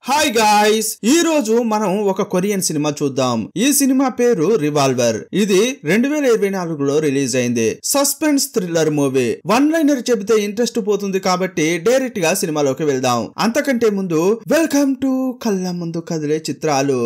Hi guys, ఈ రోజు మనం ఒక కొరియన్ సినిమా చూద్దాం. ఈ సినిమా పేరు రివాల్వర్. ఇది 2024లో రిలీజ్ అయింది. Suspense thriller movie. One liner చెబితే ఇంట్రెస్ట్ పోతుంది కాబట్టి డైరెక్ట్ గా సినిమాలోకి వెళ్దాం. అంతకంటే ముందు వెల్కమ్ టు కళ్ళ ముందు కదిలే చిత్రాలు.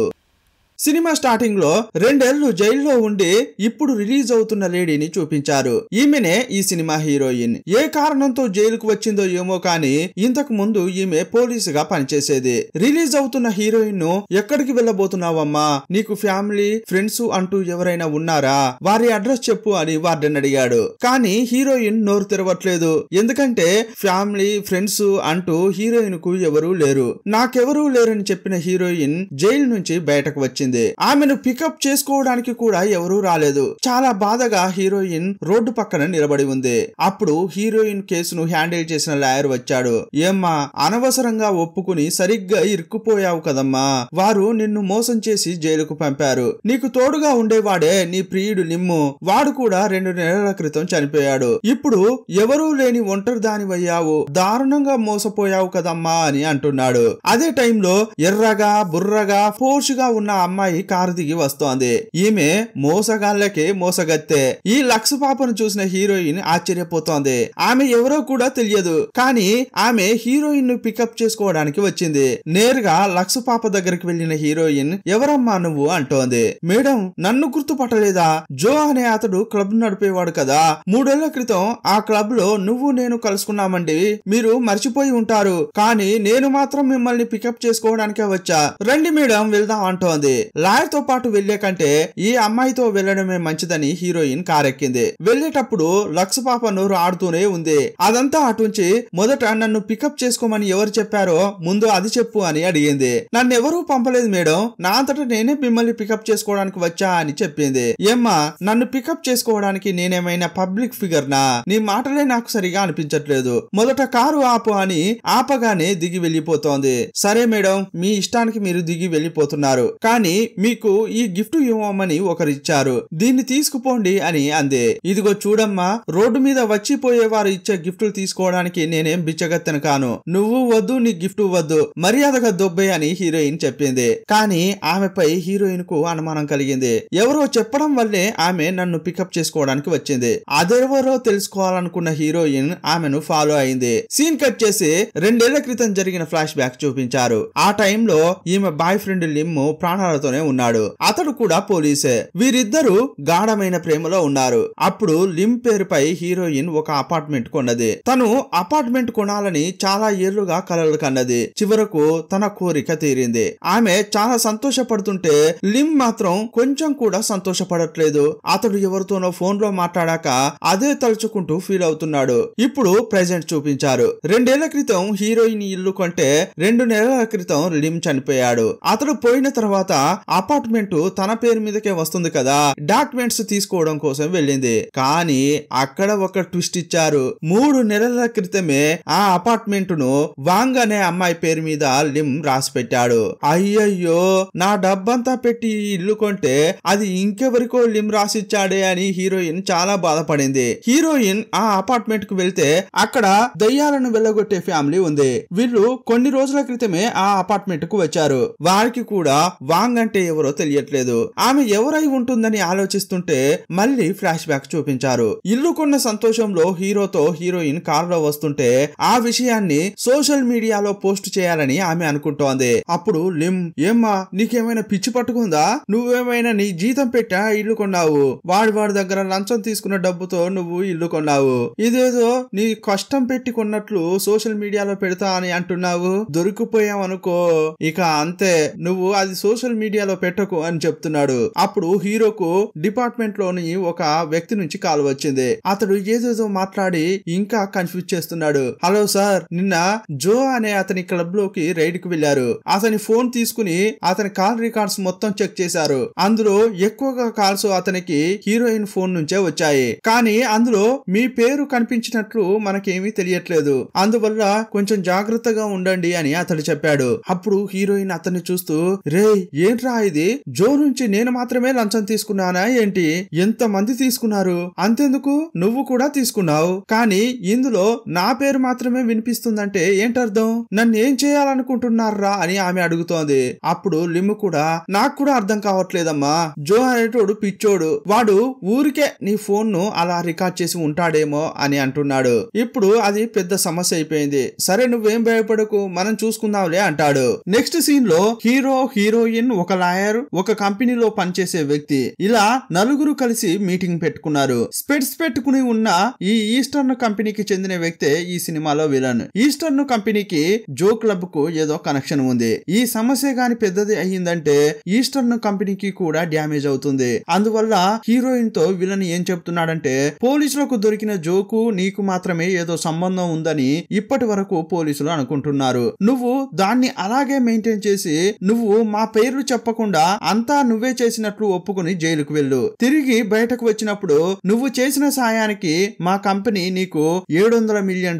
సినిమా స్టార్టింగ్ లో 2 ఏళ్లు జైల్లో ఉండి ఇప్పుడు రిలీజ్ అవుతున్న లేడీని చూపించారు. ఈమెనే ఈ సినిమా హీరోయిన్. ఏ కారణంతో జైలుకు వచ్చిందో ఏమో కానీ ఇంతకు ముందు ఈమె పోలీసుగా పనిచేసేది. రిలీజ్ అవుతున్న హీరోయిన్ ను ఎక్కడికి వెళ్ళబోతున్నావమ్మా, నీకు ఫ్యామిలీ ఫ్రెండ్స్ అంటూ ఎవరైనా ఉన్నారా, వారి అడ్రస్ చెప్పు అని వార్డెన్ అడిగాడు. కానీ హీరోయిన్ నోరు తెరవట్లేదు. ఎందుకంటే ఫ్యామిలీ ఫ్రెండ్స్ అంటూ హీరోయిన్ కు ఎవరూ లేరు. నాకెవరూ లేరని చెప్పిన హీరోయిన్ జైలు నుంచి బయటకు వచ్చింది. ఆమెను పికప్ చేసుకోవడానికి కూడా ఎవరూ రాలేదు. చాలా బాధగా హీరోయిన్ రోడ్డు పక్కన నిలబడి ఉంది. అప్పుడు హీరోయిన్ కేసును హ్యాండిల్ చేసిన లాయర్ వచ్చాడు. ఏమ్మా, అనవసరంగా ఒప్పుకుని సరిగ్గా ఇరుక్కుపోయావు కదమ్మా. వారు నిన్ను మోసం చేసి జైలుకు పంపారు. నీకు తోడుగా ఉండేవాడే నీ ప్రియుడు లిమ్ము. వాడు కూడా 2 నెలల క్రితం చనిపోయాడు. ఇప్పుడు ఎవరూ లేని ఒంటరి దానివయ్యావు. దారుణంగా మోసపోయావు కదమ్మా అని అంటున్నాడు. అదే టైంలో ఎర్రగా బుర్రగా ఫోర్షుగా ఉన్న అమ్మాయి కారు దిగి వస్తోంది. ఈమె మోసగాళ్లకే మోసగత్తె. ఈ లక్స్ పాపను చూసిన హీరోయిన్ ఆశ్చర్యపోతోంది. ఆమె ఎవరో కూడా తెలియదు. కానీ ఆమె హీరోయిన్ ను పికప్ చేసుకోవడానికి వచ్చింది. నేరుగా లక్స్ పాప దగ్గరికి వెళ్లిన హీరోయిన్, ఎవరమ్మా నువ్వు అంటోంది. మేడం, నన్ను గుర్తుపట్టలేదా? జో అనే అతడు క్లబ్ నడిపేవాడు కదా, 3 ఏళ్ల క్రితం ఆ క్లబ్ లో నువ్వు నేను కలుసుకున్నామండి. మీరు మర్చిపోయి ఉంటారు. కానీ నేను మాత్రం మిమ్మల్ని పికప్ చేసుకోవడానికే వచ్చా. రండి మేడం వెళ్దాం అంటోంది. లాయర్ తో పాటు వెళ్లే కంటే ఈ అమ్మాయితో వెళ్లడమే మంచిదని హీరోయిన్ కారెక్కింది. వెళ్లేటప్పుడు లక్స్ పాప నోరు ఆడుతూనే ఉంది. అదంతా అటుంచి మొదట నన్ను పికప్ చేసుకోమని ఎవరు చెప్పారో ముందు అది చెప్పు అని అడిగింది. నన్నెవరూ పంపలేదు మేడం, నా అంతటా నేనే మిమ్మల్ని పికప్ చేసుకోవడానికి వచ్చా అని చెప్పింది. ఏమ్మా, నన్ను పికప్ చేసుకోవడానికి నేనేమైనా పబ్లిక్ ఫిగర్ నా? నీ మాటలే నాకు సరిగా అనిపించట్లేదు. మొదట కారు ఆపు అని ఆపగానే దిగి వెళ్లిపోతోంది. సరే మేడం, మీ ఇష్టానికి మీరు దిగి వెళ్లిపోతున్నారు. కానీ మీకు ఈ గిఫ్ట్ ఇవ్వమని ఒకరిచ్చారు, దీన్ని తీసుకుపోండి అని అంది. ఇదిగో చూడమ్మా, రోడ్డు మీద వచ్చిపోయేవారు ఇచ్చే గిఫ్టులు తీసుకోవడానికి నేనేం బిచ్చగత్తెను కాను. నువ్వు వద్దు, నీ గిఫ్ట్ వద్దు, మర్యాదగా దొబ్బే అని హీరోయిన్ చెప్పింది. కానీ ఆమెపై హీరోయిన్ కు అనుమానం కలిగింది. ఎవరో చెప్పడం వల్లే ఆమె నన్ను పికప్ చేసుకోవడానికి వచ్చింది. అదెవరో తెలుసుకోవాలనుకున్న హీరోయిన్ ఆమెను ఫాలో అయింది. సీన్ కట్ చేసి 2 ఏళ్ల క్రితం జరిగిన ఫ్లాష్ బ్యాక్ చూపించారు. ఆ టైంలో ఈమె బాయ్ ఫ్రెండ్ లిమ్ ప్రాణాలతోనే ఉన్నాడు. అతడు కూడా పోలీసే. వీరిద్దరూ గాఢమైన ప్రేమలో ఉన్నారు. అప్పుడు లిమ్ పేరుపై హీరోయిన్ ఒక అపార్ట్మెంట్ కొన్నది. తను అపార్ట్మెంట్ కొనాలని చాలా ఏళ్లుగా కలలు కన్నది. చివరకు తన కోరిక తీరింది. ఆమె చాలా సంతోషపడుతుంటే లిమ్ మాత్రం కొంచెం కూడా సంతోషపడట్లేదు. అతడు ఎవరితోనో ఫోన్ లో మాట్లాడాక అదే తలుచుకుంటూ ఫీల్ అవుతున్నాడు. ఇప్పుడు ప్రెజెంట్ చూపించారు. 2 ఏళ్ల క్రితం హీరోయిన్ ఇల్లు కొంటే 2 నెలల క్రితం లిమ్ చనిపోయాడు. అతడు పోయిన తర్వాత అపార్ట్మెంట్ తన పేరు మీదకే వస్తుంది కదా, డాక్యుమెంట్స్ తీసుకోవడం కోసం వెళ్ళింది. కానీ అక్కడ ఒక ట్విస్ట్ ఇచ్చారు. 3 నెలల క్రితమే ఆ అపార్ట్మెంట్ ను వాంగ్ అనే అమ్మాయి పేరు మీద లిమ్ రాసి పెట్టాడు. అయ్యయ్యో, నా డబ్బంతా పెట్టి ఇల్లు కొంటే అది ఇంకెవరికో లిమ్ రాసిచ్చాడే అని హీరోయిన్ చాలా బాధపడింది. హీరోయిన్ ఆ అపార్ట్మెంట్ కు వెళ్తే అక్కడ దయ్యాలను వెళ్ళగొట్టే ఫ్యామిలీ ఉంది. వీళ్ళు కొన్ని రోజుల క్రితమే ఆ అపార్ట్మెంట్ కు వచ్చారు. వారికి కూడా వాంగ్ అంటే ఎవరో తెలియట్లేదు. ఆమె ఎవరై ఉంటుందని ఆలోచిస్తుంటే మళ్ళీ ఫ్లాష్ బ్యాక్ చూపించారు. ఇల్లు కొన్న సంతోషంలో హీరోతో హీరోయిన్ కారులో వస్తుంటే ఆ విషయాన్ని సోషల్ మీడియాలో పోస్ట్ చేయాలని ఆమె అనుకుంటోంది. అప్పుడు లిమ్, ఏమ్మా, నీకేమైనా పిచ్చి పట్టుకుందా? నువ్వేమైనా నీ జీతం పెట్టా ఇల్లు కొన్నావు? వాడి దగ్గర లంచం తీసుకున్న డబ్బుతో నువ్వు ఇల్లు కొన్నావు. ఇదేదో నీ కష్టం పెట్టి కొన్నట్లు సోషల్ మీడియాలో పెడతా అని అంటున్నావు. దొరికిపోయావనుకో, ఇక అంతే, నువ్వు అది సోషల్ మీడియాలో పెట్టకు అని చెప్తున్నాడు. అప్పుడు హీరోకు డిపార్ట్మెంట్ లోని ఒక వ్యక్తి నుంచి కాల్ వచ్చింది. అతడు ఏదేదో మాట్లాడి ఇంకా కన్ఫ్యూజ్ చేస్తున్నాడు. హలో సార్, నిన్న జో అనే అతని క్లబ్ లోకి రైడ్ కు వెళ్లారు. అతని ఫోన్ తీసుకుని అతని కాల్ రికార్డ్స్ మొత్తం చెక్ చేశారు. అందులో ఎక్కువగా కాల్స్ అతనికి హీరోయిన్ ఫోన్ నుంచే వచ్చాయి. కానీ అందులో మీ పేరు కనిపించినట్లు మనకేమీ తెలియట్లేదు. అందువల్ల కొంచెం జాగ్రత్తగా ఉండండి అని అతడు చెప్పాడు. అప్పుడు హీరోయిన్ అతన్ని చూస్తూ, రే ఏంట్రా ఏంట్రా ఇది, జో నుంచి నేను మాత్రమే లంచం తీసుకున్నానా ఏంటి, ఎంత మంది తీసుకున్నారు, అంతెందుకు నువ్వు కూడా తీసుకున్నావు, కానీ ఇందులో నా పేరు మాత్రమే వినిపిస్తుందంటే ఏంటర్థం, నన్ను ఏం చేయాలనుకుంటున్నారా అని ఆమె అడుగుతోంది. అప్పుడు లిమ్ కూడా నాకు కూడా అర్థం కావట్లేదమ్మా, జో అనేటోడు పిచ్చోడు, వాడు ఊరికే నీ ఫోన్ ను అలా రికార్డ్ చేసి ఉంటాడేమో అని అంటున్నాడు. ఇప్పుడు అది పెద్ద సమస్య అయిపోయింది, సరే నువ్వేం భయపడకు మనం చూసుకుందాంలే అంటాడు. నెక్స్ట్ సీన్ లో హీరో, హీరోయిన్, ఒక లాయర్, ఒక కంపెనీలో పనిచేసే వ్యక్తి ఇలా నలుగురు కలిసి మీటింగ్ పెట్టుకున్నారు. స్పెట్స్ పెట్టుకుని ఉన్న ఈ ఈస్టర్న్ కంపెనీకి చెందిన వ్యక్తే ఈ సినిమాలో విలన్. ఈస్టర్న్ కంపెనీకి జో క్లబ్ కు ఏదో కనెక్షన్ ఉంది. ఈ సమస్య గాని పెద్దది అయ్యిందంటే ఈస్టర్న్ కంపెనీకి కూడా డ్యామేజ్ అవుతుంది. అందువల్ల హీరోయిన్ తో విలన్ ఏం చెప్తున్నాడంటే, పోలీసులకు దొరికిన జోకు నీకు మాత్రమే ఏదో సంబంధం ఉందని ఇప్పటి వరకు పోలీసులు అనుకుంటున్నారు. నువ్వు దాన్ని అలాగే మెయింటైన్ చేసి నువ్వు మా పేర్లు చెప్పకుండా అంతా నువ్వే చేసినట్లు ఒప్పుకుని జైలుకు వెళ్ళు. తిరిగి బయటకు వచ్చినప్పుడు నువ్వు చేసిన సాయానికి మా కంపెనీ నీకు $700 మిలియన్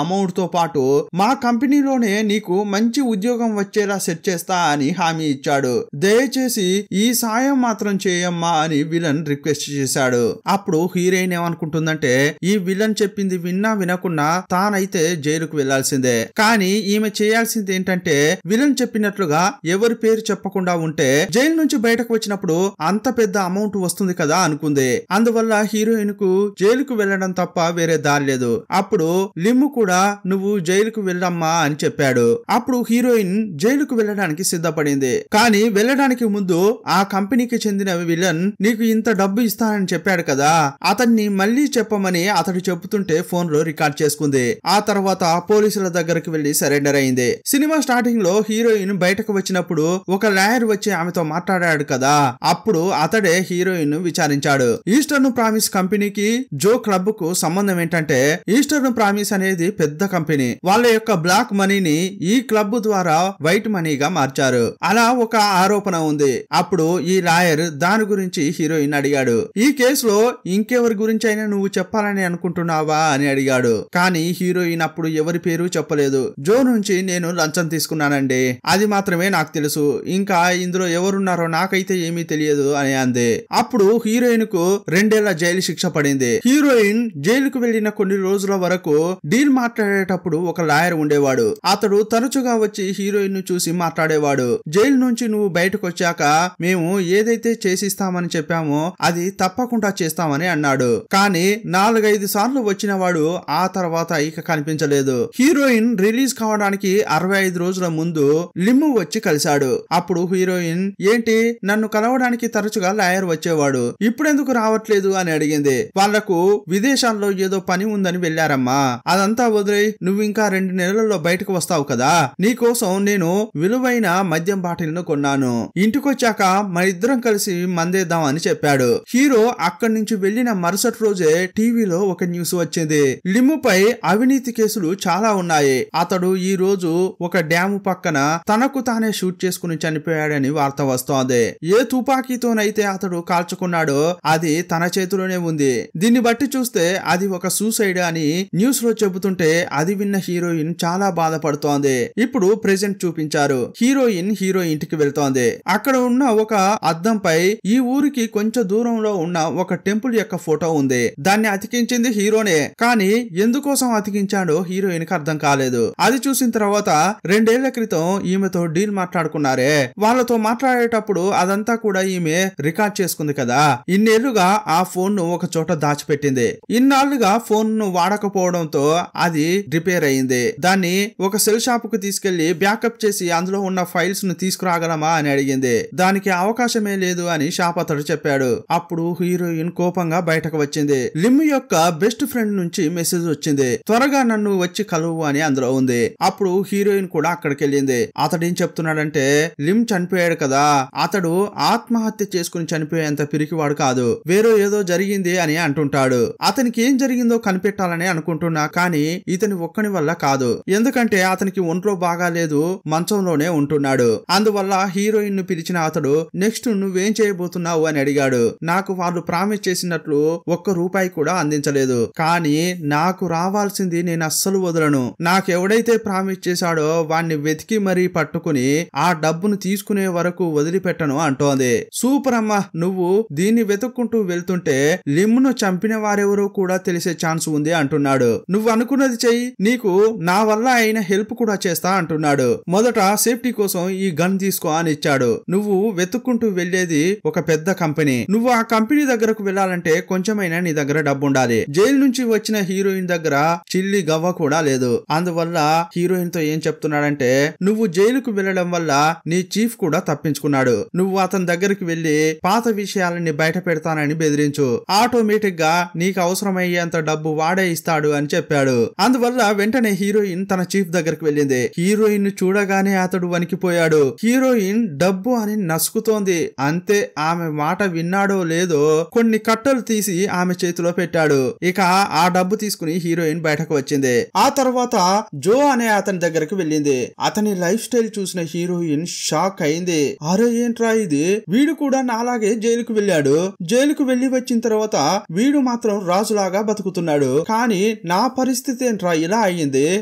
అమౌంట్ తో పాటు మా కంపెనీలోనే నీకు మంచి ఉద్యోగం వచ్చేలా సెట్ చేస్తా అని హామీ ఇచ్చాడు. దయచేసి ఈ సాయం మాత్రం చేయమ్మా అని విలన్ రిక్వెస్ట్ చేశాడు. అప్పుడు హీరోయిన్ ఏమనుకుంటుందంటే, ఈ విలన్ చెప్పింది విన్నా వినకున్నా తానైతే జైలుకు వెళ్లాల్సిందే, కానీ ఈమె చేయాల్సింది ఏంటంటే విలన్ చెప్పినట్లుగా ఎవరి పేరు చెప్పకుండా ఉంటే జైలు నుంచి బయటకు వచ్చినప్పుడు అంత పెద్ద అమౌంట్ వస్తుంది కదా అనుకుంది. అందువల్ల హీరోయిన్ కు జైలుకు వెళ్లడం తప్ప వేరే దారి లేదు. అప్పుడు లిమ్ కూడా నువ్వు జైలుకు వెళ్ళమ్మా అని చెప్పాడు. అప్పుడు హీరోయిన్ జైలుకు వెళ్ళడానికి సిద్ధపడింది. కానీ వెళ్ళడానికి ముందు ఆ కంపెనీకి చెందిన విలన్ నీకు ఇంత డబ్బు ఇస్తానని చెప్పాడు కదా, అతన్ని మళ్ళీ చెప్పమని అతడు చెబుతుంటే ఫోన్ లో రికార్డ్ చేసుకుంది. ఆ తర్వాత పోలీసుల దగ్గరికి వెళ్లి సరెండర్ అయింది. సినిమా స్టార్టింగ్ లో హీరోయిన్ బయటకు వచ్చినప్పుడు ఒక లాయర్ వచ్చి ఆమెతో మాట్లాడాడు కదా, అప్పుడు అతడే హీరోయిన్ విచారించాడు. ఈస్టర్న్ ప్రామిస్ కంపెనీకి జో క్లబ్ కు సంబంధం ఏంటంటే, ఈస్టర్న్ ప్రామిస్ అనేది పెద్ద కంపెనీ, వాళ్ళ యొక్క బ్లాక్ మనీని ఈ క్లబ్ ద్వారా వైట్ మనీగా మార్చారు, అలా ఒక ఆరోపణ ఉంది. అప్పుడు ఈ లాయర్ దాని గురించి హీరోయిన్ అడిగాడు. ఈ కేసులో ఇంకెవరి గురించి అయినా నువ్వు చెప్పాలని అనుకుంటున్నావా అని అడిగాడు. కానీ హీరోయిన్ అప్పుడు ఎవరి పేరు చెప్పలేదు. జో నుంచి నేను లంచం తీసుకున్నానండి, అది మాత్రమే నాకు తెలుసు, ఇంకా ఇందులో ఎవరున్నారో నాకైతే ఏమీ తెలియదు అని అంది. అప్పుడు హీరోయిన్ కు 2 ఏళ్ల జైలు శిక్ష పడింది. హీరోయిన్ జైలుకు వెళ్లిన కొన్ని రోజుల వరకు డీల్ మాట్లాడేటప్పుడు ఒక లాయర్ ఉండేవాడు. అతడు తరచుగా వచ్చి హీరోయిన్ ను చూసి మాట్లాడేవాడు. జైలు నుంచి నువ్వు బయటకు వచ్చాక మేము ఏదైతే చేసిస్తామని చెప్పామో అది తప్పకుండా చేస్తామని అన్నాడు. కానీ 4-5 సార్లు వచ్చిన వాడు ఆ తర్వాత ఇక కనిపించలేదు. హీరోయిన్ రిలీజ్ కావడానికి 65 రోజుల ముందు లిమ్ వచ్చి కలిశాడు. అప్పుడు హీరోయిన్ ఏంటి నన్ను కలవడానికి తరచుగా లాయర్ వచ్చేవాడు, ఇప్పుడెందుకు రావట్లేదు అని అడిగింది. వాళ్లకు విదేశాల్లో ఏదో పని ఉందని వెళ్లారమ్మా, అదంతా వదిలే నువ్వు ఇంకా 2 నెలల్లో బయటకు వస్తావు కదా, నీకోసం నేను విలువైన మద్యం బాటిల్ ను కొన్నాను, ఇంటికొచ్చాక మరిద్దరం కలిసి మందేద్దాం అని చెప్పాడు. హీరో అక్కడి నుంచి వెళ్లిన మరుసటి రోజే టీవీలో ఒక న్యూస్ వచ్చింది. లిమ్ పై అవినీతి కేసులు చాలా ఉన్నాయి, అతడు ఈ రోజు ఒక డ్యాము పక్కన తనకు తానే షూట్ చేసుకుని చనిపోయాడని వార్త వస్తోంది. ఏ తుపాకీతోనైతే అతడు కాల్చుకున్నాడో అది తన చేతిలోనే ఉంది, దీన్ని బట్టి చూస్తే అది ఒక సూసైడ్ అని న్యూస్ లో చెబుతుంటే అది విన్న హీరోయిన్ చాలా బాధపడుతోంది. ఇప్పుడు ప్రెజెంట్ చూపించారు. హీరోయిన్ ఇంటికి వెళ్తోంది. అక్కడ ఉన్న ఒక అద్దంపై ఈ ఊరికి కొంచెం దూరంలో ఉన్న ఒక టెంపుల్ యొక్క ఫోటో ఉంది. దాన్ని అతికించింది హీరోనే, కానీ ఎందుకోసం అతికించాడో హీరోయిన్ కి అర్థం కాలేదు. అది చూసిన తర్వాత 2 ఏళ్ల క్రితం ఈమెతో డీల్ మాట్లాడుకున్నారే, వాళ్ళతో మాట్లాడేటప్పుడు అదంతా కూడా ఈమె రికార్డ్ చేసుకుంది కదా, ఇన్నేళ్లుగా ఆ ఫోన్ ను ఒక చోట దాచిపెట్టింది. ఇన్నాళ్లుగా ఫోన్ ను వాడకపోవడంతో అది రిపేర్ అయింది. దాన్ని ఒక సెల్ షాప్ కు తీసుకెళ్లి బ్యాకప్ చేసి అందులో ఉన్న ఫైల్స్ ను తీసుకురాగలమా అని అడిగింది. దానికి అవకాశమే లేదు అని షాప్ అతడు చెప్పాడు. అప్పుడు హీరోయిన్ కోపంగా బయటకు వచ్చింది. లిమ్ యొక్క బెస్ట్ ఫ్రెండ్ నుంచి మెసేజ్ వచ్చింది, త్వరగా నన్ను వచ్చి కలువు అని అందులో ఉంది. అప్పుడు హీరోయిన్ కూడా అక్కడికి వెళ్ళింది. అతడు ఏం చెప్తున్నాడంటే, లిమ్ చనిపోయాడు కదా, అతడు ఆత్మహత్య చేసుకుని చనిపోయేంత పిరికివాడు కాదు, వేరే ఏదో జరిగింది అని అంటుంటాడు. అతనికి ఏం జరిగిందో కనిపెట్టాలని అనుకుంటున్నా, కానీ ఇతని ఒక్కని వల్ల కాదు, ఎందుకంటే అతనికి ఒంట్లో బాగాలేదు, మంచంలోనే ఉంటున్నాడు. అందువల్ల హీరోయిన్ ను పిలిచిన అతడు నెక్స్ట్ నువ్వేం చేయబోతున్నావు అని అడిగాడు. నాకు వాళ్ళు ప్రామిస్ చేసినట్లు ₹1 కూడా అందించలేదు, కానీ నాకు రావాల్సింది నేను అస్సలు వదలను, నాకెవడైతే ప్రామిస్ చేశాడో వాణ్ణి వెతికి మరీ పట్టుకుని ఆ డబ్బును తీసుకునే పట్టుకునే వరకు వదిలిపెట్టను అంటోంది. సూపర్ అమ్మా, నువ్వు దీన్ని వెతుక్కుంటూ వెళ్తుంటే లిమ్ ను చంపిన వారెవరో కూడా తెలిసే ఛాన్స్ ఉంది అంటున్నాడు. నువ్వు అనుకున్నది చెయ్యి, నీకు నా వల్ల అయిన హెల్ప్ కూడా చేస్తా అంటున్నాడు. మొదట సేఫ్టీ కోసం ఈ గన్ తీసుకో అని ఇచ్చాడు. నువ్వు వెతుక్కుంటూ వెళ్లేది ఒక పెద్ద కంపెనీ. నువ్వు ఆ కంపెనీ దగ్గరకు వెళ్లాలంటే కొంచెమైనా నీ దగ్గర డబ్బు ఉండాలి. జైలు నుంచి వచ్చిన హీరోయిన్ దగ్గర చిల్లి గవ్వ కూడా లేదు. అందువల్ల హీరోయిన్ తో ఏం చెప్తున్నాడంటే, నువ్వు జైలుకు వెళ్లడం వల్ల నీ చీఫ్ కూడా తప్పించుకున్నాడు. నువ్వు అతని దగ్గరికి వెళ్లి పాత విషయాలని బయట పెడతానని బెదిరించు, ఆటోమేటిక్ గా నీకు అవసరమయ్యేంత డబ్బు వాడే ఇస్తాడు అని చెప్పాడు. అందువల్ల వెంటనే హీరోయిన్ తన చీఫ్ దగ్గరికి వెళ్ళింది. హీరోయిన్ చూడగానే అతడు వణికిపోయాడు. హీరోయిన్ డబ్బు అని నసుకుతోంది. అంతే, ఆమె మాట విన్నాడో లేదో కొన్ని కట్టలు తీసి ఆమె చేతిలో పెట్టాడు. ఇక ఆ డబ్బు తీసుకుని హీరోయిన్ బయటకు వచ్చింది. ఆ తర్వాత జో అనే అతని దగ్గరికి వెళ్ళింది. అతని లైఫ్ స్టైల్ చూసిన హీరోయిన్ షాక్ అయింది. అరే ఏంట్రా ఇది, వీడు కూడా నాలాగే జైలుకు వెళ్ళాడు. జైలుకు వెళ్లి వచ్చిన తర్వాత వీడు మాత్రం రాజులాగా బతుకుతున్నాడు. కానీ నా పరిస్థితి ఏంట్రా ఇలా అయ్యింది.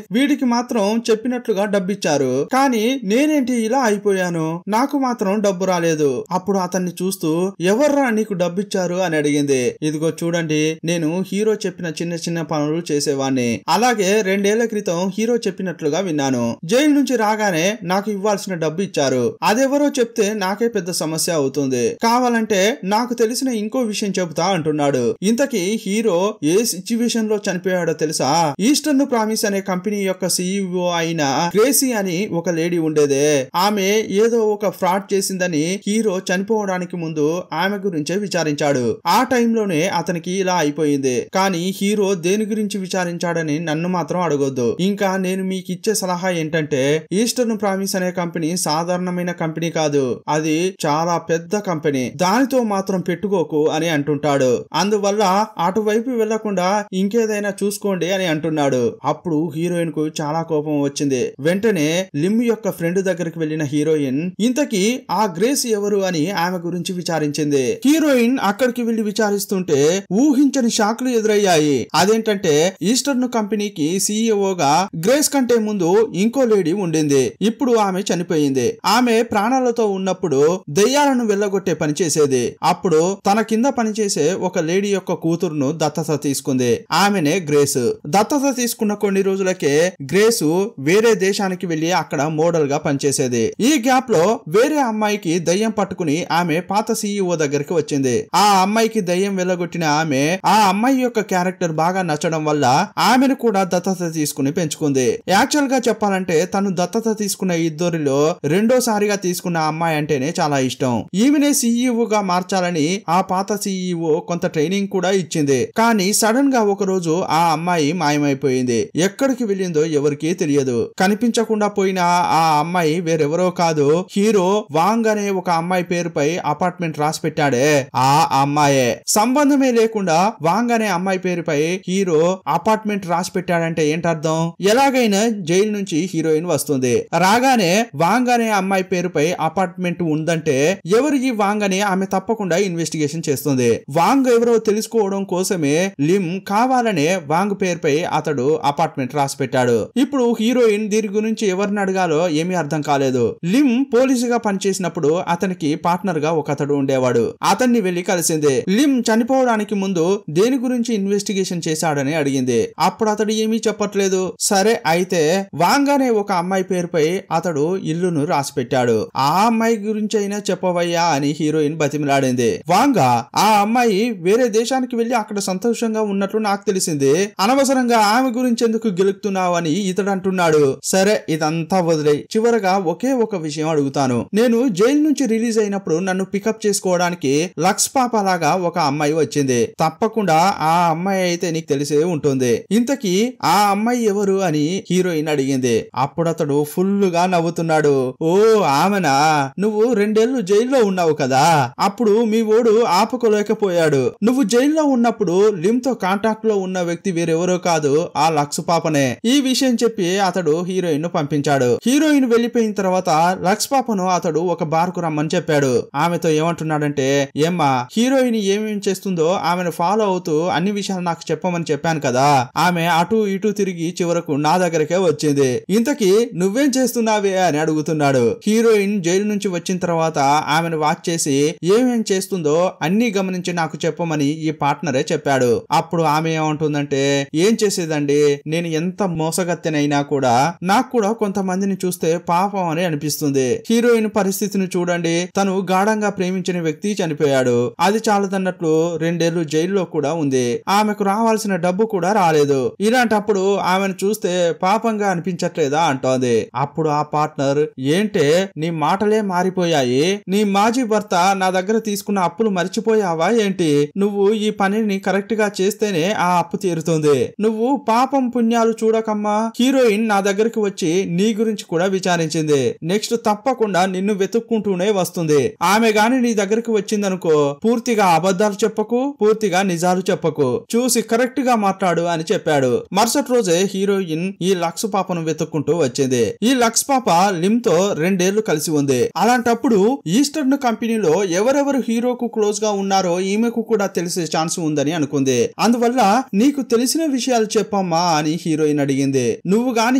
వీడికి మాత్రం చెప్పినట్లుగా డబ్బిచ్చారు, కానీ నేనేంటి ఇలా అయిపోయాను, నాకు మాత్రం డబ్బు రాలేదు. అప్పుడు అతన్ని చూస్తూ ఎవర్రా నీకు డబ్బిచ్చారు అని అడిగింది. ఇదిగో చూడండి, నేను హీరో చెప్పిన చిన్న చిన్న పనులు చేసేవాణ్ణి. అలాగే 2 ఏళ్ల క్రితం హీరో చెప్పినట్లుగా విన్నాను. జైలు నుంచి రాగానే నాకు ఇవ్వాల్సిన డబ్బు ఇచ్చారు. అదెవరో చెప్తే నాకే పెద్ద సమస్య అవుతుంది. కావాలంటే నాకు తెలిసిన ఇంకో విషయం చెబుతా అంటున్నాడు. ఇంతకీ హీరో ఏ సిచ్యువేషన్ లో చనిపోయాడో తెలుసా? ఈస్టర్న్ ప్రామిస్ అనే కంపెనీ యొక్క CEO అయిన గ్రేసీ అని ఒక లేడీ ఉండేదే. ఆమె ఏదో ఒక ఫ్రాడ్ చేసిందని హీరో చనిపోవడానికి ముందు ఆమె గురించే విచారించాడు. ఆ టైంలోనే అతనికి ఇలా అయిపోయింది. కానీ హీరో దేని గురించి విచారించాడని నన్ను మాత్రం అడగొద్దు. ఇంకా నేను మీకు ఇచ్చే సలహా ఏంటంటే, ఈస్టర్న్ ప్రామిస్ అనే కంపెనీ సాధారణమైన కంపెనీ కాదు, అది చాలా పెద్ద కంపెనీ. దానితో మాత్రం పెట్టుకోకు అని అంటుంటాడు. అందువల్ల అటువైపు వెళ్లకుండా ఇంకేదైనా చూసుకోండి అని అంటున్నాడు. అప్పుడు హీరోయిన్ కు చాలా కోపం వచ్చింది. వెంటనే లిమ్ యొక్క ఫ్రెండ్ దగ్గరికి వెళ్లిన హీరోయిన్ ఇంతకీ ఆ గ్రేస్ ఎవరు అని ఆమె గురించి విచారించింది. హీరోయిన్ అక్కడికి వెళ్లి విచారిస్తుంటే ఊహించని షాక్లు ఎదురయ్యాయి. అదేంటంటే, ఈస్టర్న్ కంపెనీకి సీఈఓగా గ్రేస్ కంటే ముందు ఇంకో లేడీ ఉండింది. ఇప్పుడు ఆమె చనిపోయింది. ఆమె ప్రాణాలతో ఉన్నప్పుడు దెయ్యాలను వెళ్ళగొట్టే పని చేసేది. అప్పుడు తన కింద పనిచేసే ఒక లేడీ యొక్క కూతురును దత్తత తీసుకుంది. ఆమెనే గ్రేస్. దత్తత తీసుకున్న కొన్ని రోజులకే గ్రేసు వేరే దేశానికి వెళ్లి అక్కడ మోడల్ గా పనిచేసేది. ఈ గ్యాప్ లో వేరే అమ్మాయికి దయ్యం పట్టుకుని ఆమె పాత CEO దగ్గరికి వచ్చింది. ఆ అమ్మాయికి దయ్యం వెళ్ళగొట్టిన ఆమె ఆ అమ్మాయి యొక్క క్యారెక్టర్ బాగా నచ్చడం వల్ల ఆమెను కూడా దత్తత తీసుకుని పెంచుకుంది. యాక్చువల్ గా చెప్పాలంటే తను దత్తత తీసుకున్న ఇద్దరిలో రెండోసారిగా తీసుకున్న అమ్మాయి అంటేనే చాలా ఇష్టం. ఈమెనే CEO గా మార్చాలని ఆ పాత CEO కొంత ట్రైనింగ్ కూడా ఇచ్చింది. కానీ సడన్ గా ఒక రోజు ఆ అమ్మాయి మాయమైపోయింది. ఎక్కడికి వెళ్ళిందో ఎవరికీ తెలియదు. కనిపించకుండా పోయిన ఆ అమ్మాయి వేరెవరో కాదు, హీరో వాంగ్ అనే ఒక అమ్మాయి పేరుపై అపార్ట్మెంట్ రాసి పెట్టాడే ఆ అమ్మాయే. సంబంధమే లేకుండా వాంగ్ అనే అమ్మాయి పేరుపై హీరో అపార్ట్మెంట్ రాసి పెట్టాడంటే ఏంటర్థం? ఎలాగైనా జైలు నుంచి హీరోయిన్ వస్తుంది. రాగానే వాంగ్ అనే అమ్మాయి పేరుపై అపార్ట్మెంట్ ఉందంటే ఎవరు ఈ వాంగ్ అని ఆమె తప్పకుండా ఇన్వెస్టిగేషన్ చేస్తుంది. వాంగ్ ఎవరో తెలుసుకోవడం కోసమే లిమ్ కావాలనే వాంగ్ పేరుపై అతడు అపార్ట్మెంట్ రాసి పెట్టాడు. ఇప్పుడు హీరోయిన్ దీని గురించి ఎవరిని అడగాలో ఏమీ అర్థం కాలేదు. లిమ్ పోలీసుగా పనిచేసినప్పుడు అతనికి పార్ట్నర్ గా ఒక అతడు ఉండేవాడు. అతన్ని వెళ్లి కలిసింది. లిమ్ చనిపోవడానికి ముందు దేని గురించి ఇన్వెస్టిగేషన్ చేశాడని అడిగింది. అప్పుడు అతడు ఏమీ చెప్పట్లేదు. సరే అయితే వాంగ్ అనే ఒక అమ్మాయి పేరుపై అతడు ఇల్లును రాసి పెట్టాడు. ఆ అమ్మాయి గురించి అయినా చెప్పవయ్యా అని హీరోయిన్ బతిమిలాడింది. వాంగా, ఆ అమ్మాయి వేరే దేశానికి వెళ్లి అక్కడ సంతోషంగా ఉన్నట్లు నాకు తెలిసింది. అనవసరంగా ఆమె గురించి ఎందుకు గెలుపుతున్నావు అని ఇతడు అంటున్నాడు. సరే ఇదంతా వదిలేయ్, చివరగా ఒకే ఒక విషయం అడుగుతాను. నేను జైలు నుంచి రిలీజ్ అయినప్పుడు నన్ను పికప్ చేసుకోవడానికి లక్స్ పాప లాగా ఒక అమ్మాయి వచ్చింది. తప్పకుండా ఆ అమ్మాయి అయితే నీకు తెలిసే ఉంటుంది. ఇంతకీ ఆ అమ్మాయి ఎవరు అని హీరోయిన్ అడిగింది. అప్పుడు అతడు ఫుల్ గా నవ్వుతున్నాడు. ఓ ఆమెనా, నువ్వు 2 ఏళ్లు జైల్లో ఉన్నావు కదా, అప్పుడు మీ ఓడు ఆపుకోలేకపోయాడు. నువ్వు జైల్లో ఉన్నప్పుడు లిమ్ తో కాంటాక్ట్ లో ఉన్న వ్యక్తి వేరెవరో కాదు, ఆ లక్స్ పాపనే. ఈ విషయం చెప్పి అతడు హీరోయిన్ ను పంపించాడు. హీరోయిన్ వెళ్లిపోయిన తర్వాత లక్స్ పాపను అతడు ఒక బార్ కు రమ్మని చెప్పాడు. ఆమెతో ఏమంటున్నాడంటే, ఏమ్మా, హీరోయిన్ ఏమేం చేస్తుందో ఆమెను ఫాలో అవుతూ అన్ని విషయాలు నాకు చెప్పమని చెప్పాను కదా. ఆమె అటు ఇటు తిరిగి చివరకు నా దగ్గరకే వచ్చింది. ఇంతకీ నువ్వేం చేస్తున్నావే అని అడుగుతున్నాడు. హీరోయిన్ హీరోయిన్ జైలు నుంచి వచ్చిన తర్వాత ఆమెను వాచ్ చేసి ఏమేం చేస్తుందో అన్ని గమనించి నాకు చెప్పమని ఈ పార్ట్నరే చెప్పాడు. అప్పుడు ఆమె ఏమంటుందంటే, ఏం చేసేదండి, నేను ఎంత మోసగత్తెనైనా కూడా నాకు కూడా కొంతమందిని చూస్తే పాపం అని అనిపిస్తుంది. హీరోయిన్ పరిస్థితిని చూడండి, తను గాఢంగా ప్రేమించిన వ్యక్తి చనిపోయాడు. అది చాలదన్నట్లు 2 ఏళ్లు జైల్లో కూడా ఉంది. ఆమెకు రావాల్సిన డబ్బు కూడా రాలేదు. ఇలాంటప్పుడు ఆమెను చూస్తే పాపంగా అనిపించట్లేదా అంటోంది. అప్పుడు ఆ పార్ట్నర్, ఏంటే నీ మాటలే మారిపోయాయి, నీ మాజీ భర్త నా దగ్గర తీసుకున్న అప్పులు మర్చిపోయావా ఏంటి? నువ్వు ఈ పనిని కరెక్ట్ గా చేస్తేనే ఆ అప్పు తీరుతుంది. నువ్వు పాపం పుణ్యాలు చూడకమ్మా. హీరోయిన్ నా దగ్గరికి వచ్చి నీ గురించి కూడా విచారించింది. నెక్స్ట్ తప్పకుండా నిన్ను వెతుక్కుంటూనే వస్తుంది. ఆమె గాని నీ దగ్గరికి వచ్చిందనుకో, పూర్తిగా అబద్ధాలు చెప్పకు, పూర్తిగా నిజాలు చెప్పకు, చూసి కరెక్ట్ గా మాట్లాడు అని చెప్పాడు. మరుసటి రోజే హీరోయిన్ ఈ లక్స్ పాపను వెతుక్కుంటూ వచ్చింది. ఈ లక్స్ పాప లిమ్ తో 2 ఏళ్లు కలిసి ఉంది. అలాంటప్పుడు ఈస్టర్న్ కంపెనీలో ఎవరెవరు హీరోకు క్లోజ్ గా ఉన్నారో ఈమెకు కూడా తెలిసే ఛాన్స్ ఉందని అనుకుంది. అందువల్ల నీకు తెలిసిన విషయాలు చెప్పమ్మా అని హీరోయిన్ అడిగింది. నువ్వు గాని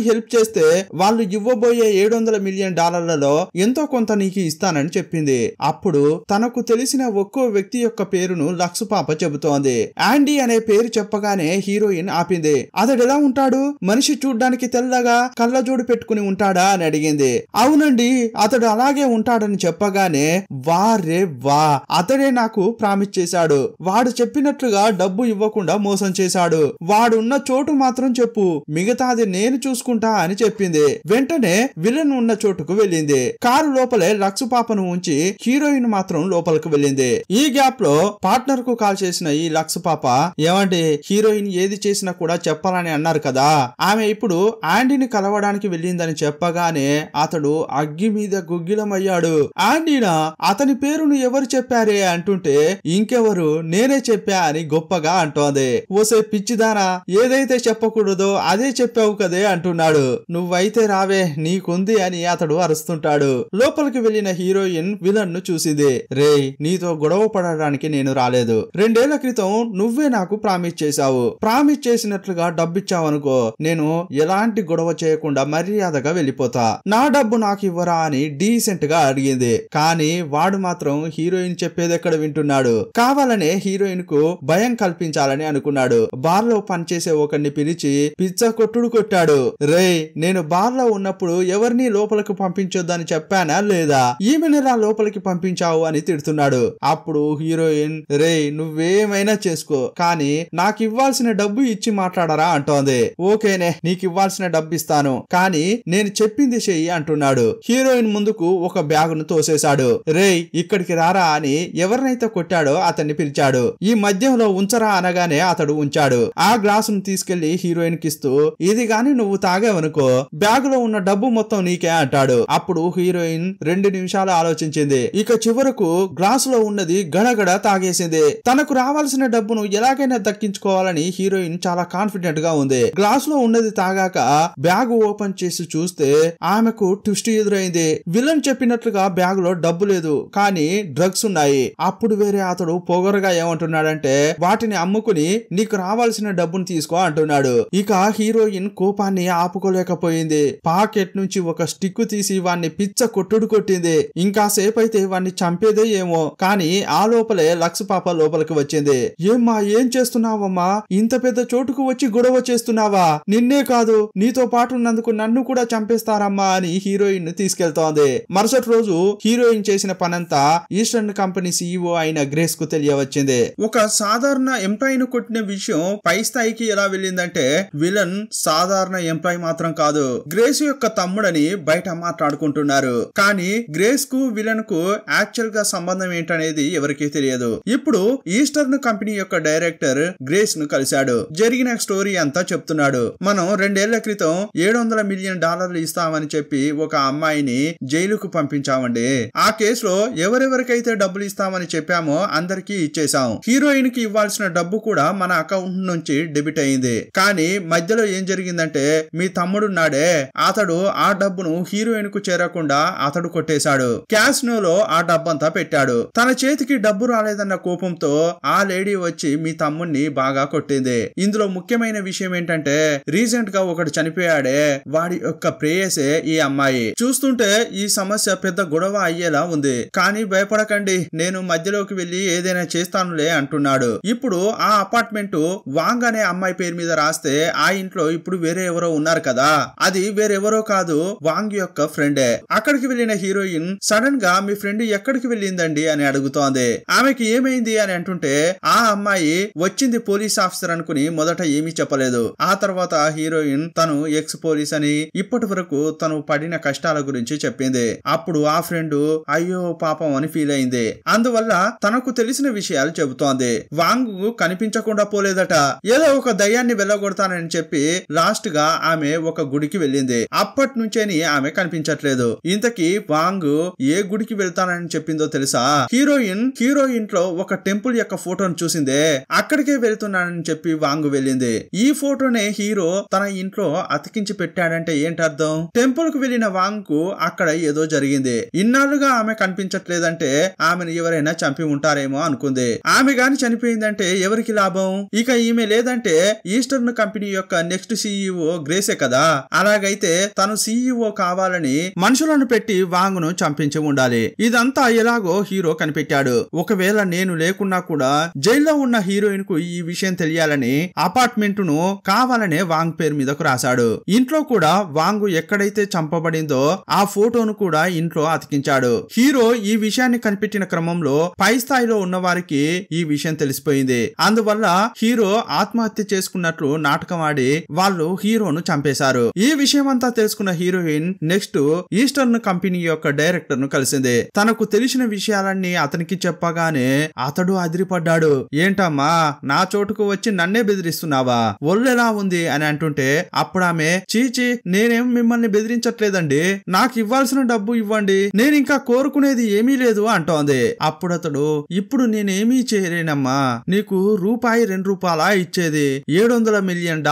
హెల్ప్ చేస్తే వాళ్ళు ఇవ్వబోయే $700 మిలియన్ ఎంతో కొంత నీకు ఇస్తానని చెప్పింది. అప్పుడు తనకు తెలిసిన ఒక్కో వ్యక్తి యొక్క పేరును లక్స్ పాప చెబుతోంది. ఆండీ అనే పేరు చెప్పగానే హీరోయిన్ ఆపింది. అతడు ఎలా ఉంటాడు? మనిషి చూడ్డానికి తెల్లగా కళ్ళజోడు పెట్టుకుని ఉంటాడా అని అడిగింది. అవునండి, అతడు అలాగే ఉంటాడని చెప్పగానే, వారే వా, అతడే నాకు ప్రామిస్ చేశాడు. వాడు చెప్పినట్లుగా డబ్బు ఇవ్వకుండా మోసం చేశాడు. వాడున్న చోటు మాత్రం చెప్పు, మిగతాది నేను చూసుకుంటా అని చెప్పింది. వెంటనే విలన్ ఉన్న చోటుకు వెళ్ళింది. కారు లోపలే లక్స్ పాపను ఉంచి హీరోయిన్ మాత్రం లోపలికి వెళ్ళింది. ఈ గ్యాప్ లో పార్ట్నర్ కు కాల్ చేసిన ఈ లక్స్ పాప, ఏమంటే హీరోయిన్ ఏది చేసినా కూడా చెప్పాలని అన్నారు కదా, ఆమె ఇప్పుడు ఆండీని కలవడానికి వెళ్ళిందని చెప్పగానే అతడు అగ్గి మీద గుగ్గిలమయ్యాడు. ఆండీనా? అతని పేరును ఎవరు చెప్పారే అంటుంటే, ఇంకెవరు, నేనే చెప్పా అని గొప్పగా అంటోంది. ఓసే పిచ్చిదానా, ఏదైతే చెప్పకూడదో అదే చెప్పావు కదే అంటున్నాడు. నువ్వైతే రావే, నీకుంది అని అతడు అరుస్తుంటాడు. లోపలికి వెళ్లిన హీరోయిన్ విలన్ ను చూసింది. రే, నీతో గొడవ పడడానికి నేను రాలేదు. 2 ఏళ్ల క్రితం నువ్వే నాకు ప్రామిస్ చేశావు. ప్రామిస్ చేసినట్లుగా డబ్బిచ్చావనుకో, నేను ఎలాంటి గొడవ చేయకుండా మర్యాదగా వెళ్ళిపోతా. నా డబ్బు నాకు ఇవ్వరా అని డీసెంట్ గా అడిగింది. కానీ వాడు మాత్రం హీరోయిన్ చెప్పేది ఎక్కడ వింటున్నాడు. కావాలనే హీరోయిన్ కు భయం కల్పించాలని అనుకున్నాడు. బార్ లో పనిచేసే ఒకరిని పిలిచి పిజ్జా కొట్టుడు కొట్టాడు. రే, నేను బార్ లో ఉన్నప్పుడు ఎవరిని లోపలికి పంపించొద్దని చెప్పానా లేదా? ఈమెనెలా లోపలికి పంపించావు అని తిడుతున్నాడు. అప్పుడు హీరోయిన్, రే నువ్వేమైనా చేసుకో, కానీ నాకు ఇవ్వాల్సిన డబ్బు ఇచ్చి మాట్లాడరా అంటోంది. ఓకేనే, నీకు ఇవ్వాల్సిన డబ్బు ఇస్తాను, కానీ నేను చెప్పింది చెయ్యి అంటున్నాడు. హీరోయిన్ ముందుకు ఒక బ్యాగును తోసేశాడు. రే ఇక్కడికి రారా అని ఎవరినైతే కొట్టాడో అతన్ని పిలిచాడు. ఈ మద్యంలో ఉంచరా అనగానే అతడు ఉంచాడు. ఆ గ్లాసును తీసుకెళ్లి హీరోయిన్ కిస్తూ, ఇది గాని నువ్వు తాగావనుకో బ్యాగులో ఉన్న డబ్బు మొత్తం నీకే అంటాడు. అప్పుడు హీరోయిన్ 2 నిమిషాలు ఆలోచించింది. ఇక చివరకు గ్లాసులో ఉన్నది గడగడ తాగేసింది. తనకు రావాల్సిన డబ్బును ఎలాగైనా దక్కించుకోవాలని హీరోయిన్ చాలా కాన్ఫిడెంట్ గా ఉంది. గ్లాసులో ఉన్నది తాగాక బ్యాగు ఓపెన్ చేసి చూస్తే ఆమెకు ట్విస్ట్ ఎదురైంది. విలన్ చెప్పినట్లుగా బ్యాగులో డబ్బు లేదు, కానీ డ్రగ్స్ ఉన్నాయి. అప్పుడు వేరే అతడు పొగరగా ఏమంటున్నాడంటే, వాటిని అమ్ముకుని నీకు రావాల్సిన డబ్బును తీసుకో అంటున్నాడు. ఇక హీరోయిన్ కోపాన్ని ఆపుకోలేకపోయింది. పాకెట్ నుంచి ఒక స్టిక్ తీసి వాణ్ణి పిచ్చ కొట్టుడు కొట్టింది. ఇంకా సేపైతే వాణ్ణి చంపేదే ఏమో, కానీ ఆ లోపలే లక్స్ పాప లోపలికి వచ్చింది. ఏమ్మా, ఏం చేస్తున్నావమ్మా? ఇంత పెద్ద చోటుకు వచ్చి గొడవ చేస్తున్నావా? నిన్నే కాదు, నీతో పాటు ఉన్నందుకు నన్ను కూడా చంపేస్తారమ్మా అని హీరోయిన్ ను తీసుకెళ్తోంది. మరుసటి రోజు హీరోయిన్ చేసిన పనంతా ఈస్టర్న్ కంపెనీ సీఈఓ అయిన గ్రేస్ కు తెలియవచ్చింది. ఒక సాధారణ ఎంప్లాయ్ ను కొట్టిన విషయం పై స్థాయికి ఎలా వెళ్ళిందంటే, విలన్ సాధారణ ఎంప్లాయ్ మాత్రం కాదు, గ్రేస్ యొక్క తమ్ముడని బయట మాట్లాడుకుంటున్నారు. కానీ గ్రేస్ కు విలన్ కు యాక్చువల్ గా సంబంధం ఏంటనేది ఎవరికీ తెలియదు. ఇప్పుడు ఈస్టర్న్ కంపెనీ యొక్క డైరెక్టర్ గ్రేస్ ను కలిశాడు. జరిగిన స్టోరీ అంతా చెప్తున్నాడు. మనం 2 ఏళ్ల క్రితం $700 మిలియన్ ఇస్తామని చెప్పి ఒక అమ్మాయిని జైలుకు పంపించామండి. ఆ కేసులో ఎవరెవరికైతే డబ్బులు ఇస్తామని చెప్పామో అందరికీ ఇచ్చేసాం. హీరోయిన్ కి ఇవ్వాల్సిన డబ్బు కూడా మన అకౌంట్ నుంచి డెబిట్ అయింది. కానీ మధ్యలో ఏం జరిగిందంటే, మీ తమ్ముడున్నాడే, అతడు ఆ డబ్బును హీరోయిన్ కు చేరకుండా అతడు కొట్టేశాడు. క్యాసినోలో ఆ డబ్బంతా పెట్టాడు. తన చేతికి డబ్బు రాలేదన్న కోపంతో ఆ లేడీ వచ్చి మీ తమ్ముడిని బాగా కొట్టింది. ఇందులో ముఖ్యమైన విషయం ఏంటంటే, రీసెంట్ గా ఒకడు చనిపోయాడే, వాడి యొక్క ప్రేయసే ఈ అమ్మాయి. చూస్తుంటే ఈ సమస్య పెద్ద గొడవ అయ్యేలా ఉంది. కానీ భయపడకండి, నేను మధ్యలోకి వెళ్లి ఏదైనా చేస్తానులే అంటున్నాడు. ఇప్పుడు ఆ అపార్ట్మెంట్ వాంగ్ అనే అమ్మాయి పేరు మీద రాస్తే ఆ ఇంట్లో ఇప్పుడు వేరే ఎవరో ఉన్నారు కదా, అది వేరెవరో కాదు, వాంగ్ యొక్క ఫ్రెండే. అక్కడికి వెళ్లిన హీరోయిన్ సడన్ గా మీ ఫ్రెండ్ ఎక్కడికి వెళ్ళిందండి అని అడుగుతోంది. ఆమెకి ఏమైంది అని అంటుంటే ఆ అమ్మాయి వచ్చింది పోలీస్ ఆఫీసర్ అనుకుని మొదట ఏమీ చెప్పలేదు. ఆ తర్వాత హీరోయిన్ తను ఎక్స్ పోలీస్ అని ఇప్పటి వరకు తను పడిన కష్టాల గురించి చెప్పింది. అప్పుడు ఆ ఫ్రెండ్ అయ్యో పాపం అని ఫీల్ అయింది. అందువల్ల తనకు తెలిసిన విషయాలు చెబుతోంది. వాంగ్ కనిపించకుండా పోలేదట, ఏదో ఒక దయ్యాన్ని వెళ్ళగొడతానని చెప్పి లాస్ట్ గా ఆమె ఒక గుడికి వెళ్ళింది. అప్పటి నుంచేని ఆమె కనిపించట్లేదు. ఇంతకీ వాంగ్ ఏ గుడికి వెళ్తానని చెప్పిందో తెలుసా? హీరోయిన్ లో ఒక టెంపుల్ యొక్క ఫోటోను చూసిందే, అక్కడికే వెళ్తున్నానని చెప్పి వాంగ్ వెళ్ళింది. ఈ ఫోటోనే హీరో తన ఇంట్లో అతికించి పెట్టాడంటే ఏంటర్థం? టెంపుల్ కు వెళ్లిన వాంగ్ కు అక్కడ ఏదో జరిగింది. ఇన్నాళ్లుగా ఆమె కనిపించట్లేదంటే ఆమెను ఎవరైనా చంపి ఉంటారేమో అనుకుంది. ఆమె గాని చనిపోయిందంటే ఎవరికి లాభం? ఇక ఈమె లేదంటే ఈస్టర్న్ కంపెనీ యొక్క నెక్స్ట్ సీఈఓ గ్రేసే కదా. అలాగైతే తను సీఈఓ కావాలని మనుషులను పెట్టి వాంగ్ ను చంపించి ఉండాలి. ఇదంతా ఎలాగో హీరో కనిపెట్టాడు. ఒకవేళ నేను లేకున్నా కూడా జైల్లో ఉన్న హీరోయిన్ కు ఈ విషయం తెలియాలని అపార్ట్మెంట్ ను కావాలనే వాంగ్ పేరు మీదకు రాశాడు. ఇంట్లో కూడా వాంగ్ ఎక్కడైతే చంపబడిందో ఆ ఫోటోను కూడా ఇంట్లో అతికించాడు. హీరో ఈ విషయాన్ని కనిపెట్టిన క్రమంలో పై స్థాయిలో ఉన్న వారికి ఈ విషయం తెలిసిపోయింది. అందువల్ల హీరో ఆత్మహత్య చేసుకున్నట్లు నాటకం ఆడి వాళ్ళు హీరోను చంపేశారు. ఈ విషయం అంతా తెలుసుకున్న హీరోయిన్ నెక్స్ట్ ఈస్టర్న్ కంపెనీ యొక్క డైరెక్టర్ ను కలిసింది. తనకు తెలిసిన విషయాలన్నీ అతనికి చెప్పగానే అతడు అదిరిపడ్డాడు. ఏంటమ్మా నా చోటుకు వచ్చి నన్నే బెదిరిస్తున్నావా, ఒళ్ళెలా ఉంది అని అంటుంటే అప్పుడు ఆమె చీచి నేనేం మిమ్మల్ని బెదిరించట్లేదండి, నాకు ఇవ్వాల్సిన డబ్బు ఇవ్వండి, నేను ఇంకా కోరుకునేది ఏమీ లేదు అంటోంది. అప్పుడు అతడు ఇప్పుడు నేనేమీ చేయలేనమ్మా, నీకు రూపాయి 2 రూపాయలా ఇచ్చేది, $700 మిలియన్.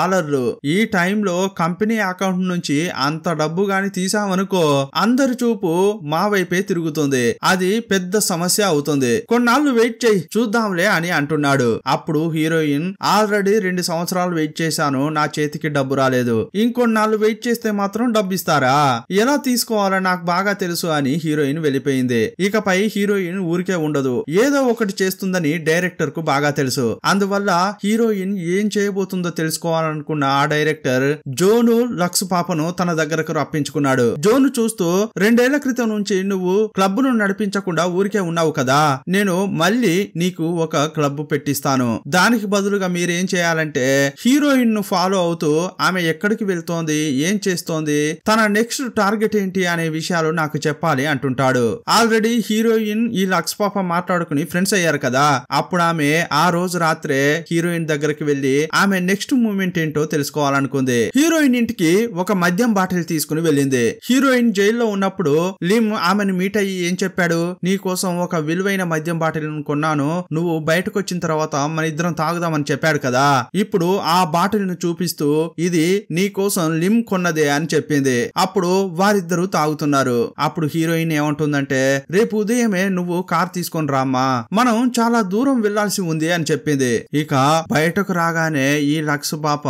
ఈ టైంలో కంపెనీ అకౌంట్ నుంచి అంత డబ్బు గాని తీసామనుకో అందరి చూపు మా వైపే తిరుగుతుంది, అది పెద్ద సమస్య అవుతుంది, కొన్నాళ్ళు వెయిట్ చేయి చూద్దాంలే అని అంటున్నాడు. అప్పుడు హీరోయిన్ ఆల్రెడీ 2 సంవత్సరాలు వెయిట్ చేశాను, నా చేతికి డబ్బు రాలేదు, ఇంకొన్నాళ్ళు వెయిట్ చేస్తే మాత్రం డబ్బు ఇస్తారా, ఎలా తీసుకోవాలో నాకు బాగా తెలుసు అని హీరోయిన్ వెళ్ళిపోయింది. ఇకపై హీరోయిన్ ఊరికే ఉండదు, ఏదో ఒకటి చేస్తుందని డైరెక్టర్ కు బాగా తెలుసు. అందువల్ల హీరోయిన్ ఏం చేయబోతుందో తెలుసుకోవాలనుకున్న ఆ డైరెక్టర్ జోను లక్స్ పాపను తన దగ్గరకు రప్పించుకున్నాడు. జోను చూస్తూ 2 ఏళ్ల క్రితం నుంచి నువ్వు క్లబ్ ను నడిపించకుండా ఊరికే ఉన్నావు కదా, నేను మళ్ళీ నీకు ఒక క్లబ్ పెట్టిస్తాను, దానికి బదులుగా మీరేం చేయాలంటే హీరోయిన్ ను ఫాలో అవుతూ ఆమె ఎక్కడికి వెళ్తోంది, ఏం చేస్తోంది, తన నెక్స్ట్ టార్గెట్ ఏంటి అనే విషయాలు నాకు చెప్పాలి అంటుంటాడు. ఆల్రెడీ హీరోయిన్ ఈ లక్స్ పాప మాట్లాడుకుని ఫ్రెండ్స్ అయ్యారు కదా. అప్పుడు ఆమె ఆ రోజు రాత్రే హీరోయిన్ దగ్గరికి వెళ్లి ఆమె నెక్స్ట్ మూమెంట్ ఏంటో తెలుసుకోవాలనుకుంది. హీరోయిన్ ఇంటికి ఒక మద్యం బాటిల్ తీసుకుని వెళ్ళింది. హీరోయిన్ జైల్లో ఉన్నప్పుడు లిమ్ ఆమెను మీట్ అయ్యి ఏం చెప్పాడు, నీ కోసం ఒక విలువైన మద్యం బాటిల్ కొన్నాను, నువ్వు బయటకు వచ్చిన తర్వాత మన ఇద్దరం తాగుదామని చెప్పాడు కదా. ఇప్పుడు ఆ బాటిల్ ను చూపిస్తూ ఇది నీ కోసం లిమ్ కొన్నదే అని చెప్పింది. అప్పుడు వారిద్దరూ తాగుతున్నారు. అప్పుడు హీరోయిన్ ఏమంటుందంటే రేపు ఉదయమే నువ్వు కార్ తీసుకొని రామ్మా, మనం చాలా దూరం వెళ్లాల్సి ఉంది అని చెప్పింది. ఇక బయటకు రాగానే ఈ లక్స్ పాప